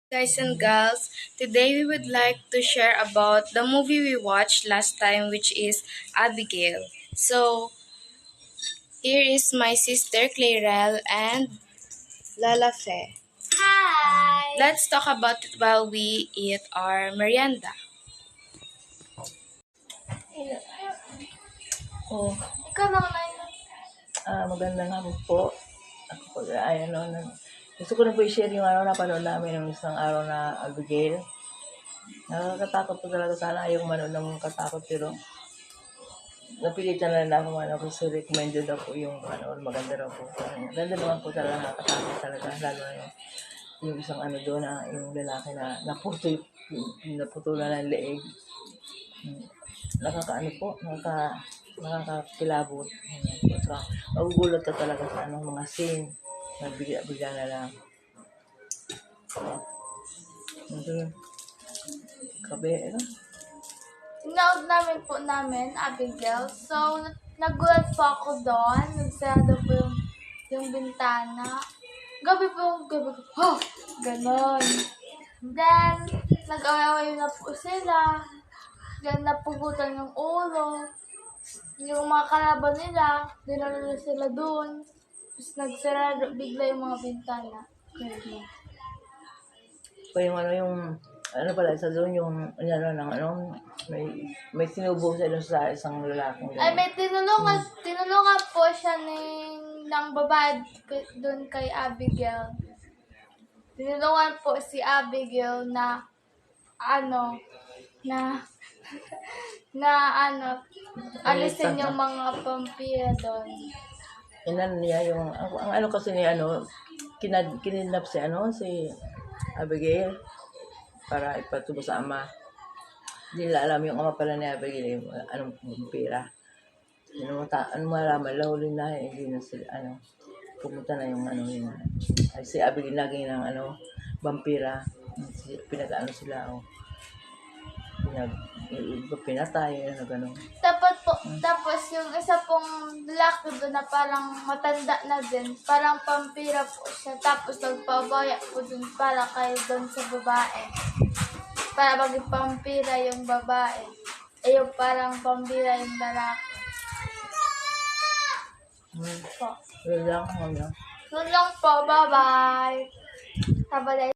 Guys and girls, today we would like to share about the movie we watched last time, which is Abigail. So, here is my sister Clarel and Lala Fe. Hi! Let's talk about it while we eat our merienda. Oh, Ikaw naman. magandang hapon po. Ako po, gusto ko na po i-share yung napanood namin ng isang araw na Abigail. Nakakatakot po talaga, sana ayaw manood ng katakot, pero napilitan na lang ako kasi recommended ako yung maganda raw po. Ganda naman po talaga, nakakatakot talaga, lalo na yung isang doon na yung lalaki na naputulan ng leeg. Nakakakilabot. Saka, magugulat ka talaga sa mga scene. Nagbigla na lang. Kabe, Tinood namin po Abigail. So, nagulat po ako doon. Nagsarado po yung bintana. Gabi po, oh, ganon. Then, nag-away na po sila. Then, napugutan yung ulo. Yung mga kalaban nila, dinala na sila doon. Tapos, nagsarado bigla yung mga bintana. Ganun. pa yung pala, isa doon yung, may sinubo sa doon sa isang lalaking doon. Ay, may tinulungan po siya ng babae doon kay Abigail. Tinulungan po si Abigail na na alisin yung mga pampira doon. Niya yung, ang kasi ni kinidnap si Abigail para ipatubo sa ama. Hindi nila alam yung ama pala ni Abigail yung anong pira. Malaman, lahuli na, hindi na sila, pumunta na yung si Abigail lagi ng vampira. Pinag-ano sila, pinatay, gano'n. Tapos yung isa pong lalaki doon na parang matanda na din, parang pampira po siya. Tapos nagpabaya po doon para kayo doon sa babae. Para maging pampira yung babae. Yung parang pampira yung lalaki. Po. Yun lang, Yun lang po. Bye-bye. Have a nice